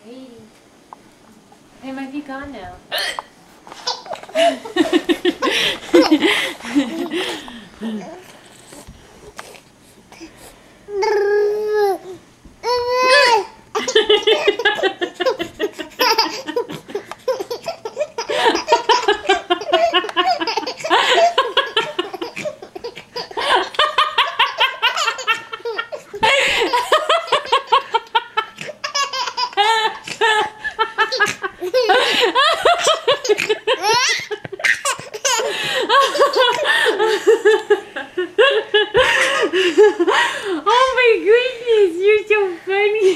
Hey. They might be gone now. Oh my goodness, you're so funny.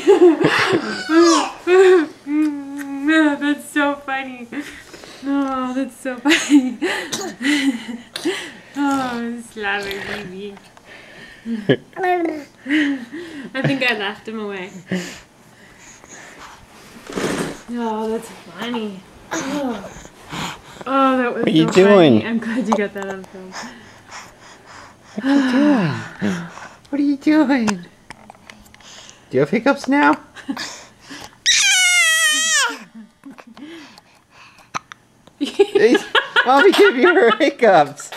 That's so funny. Oh, that's so funny. Oh, slobber baby. I think I laughed him away. Oh, that's funny. Oh, that was What are you so doing? funny. I'm glad you got that on film. What are you doing? What are you doing? Do you have hiccups now? Mommy gave you her hiccups.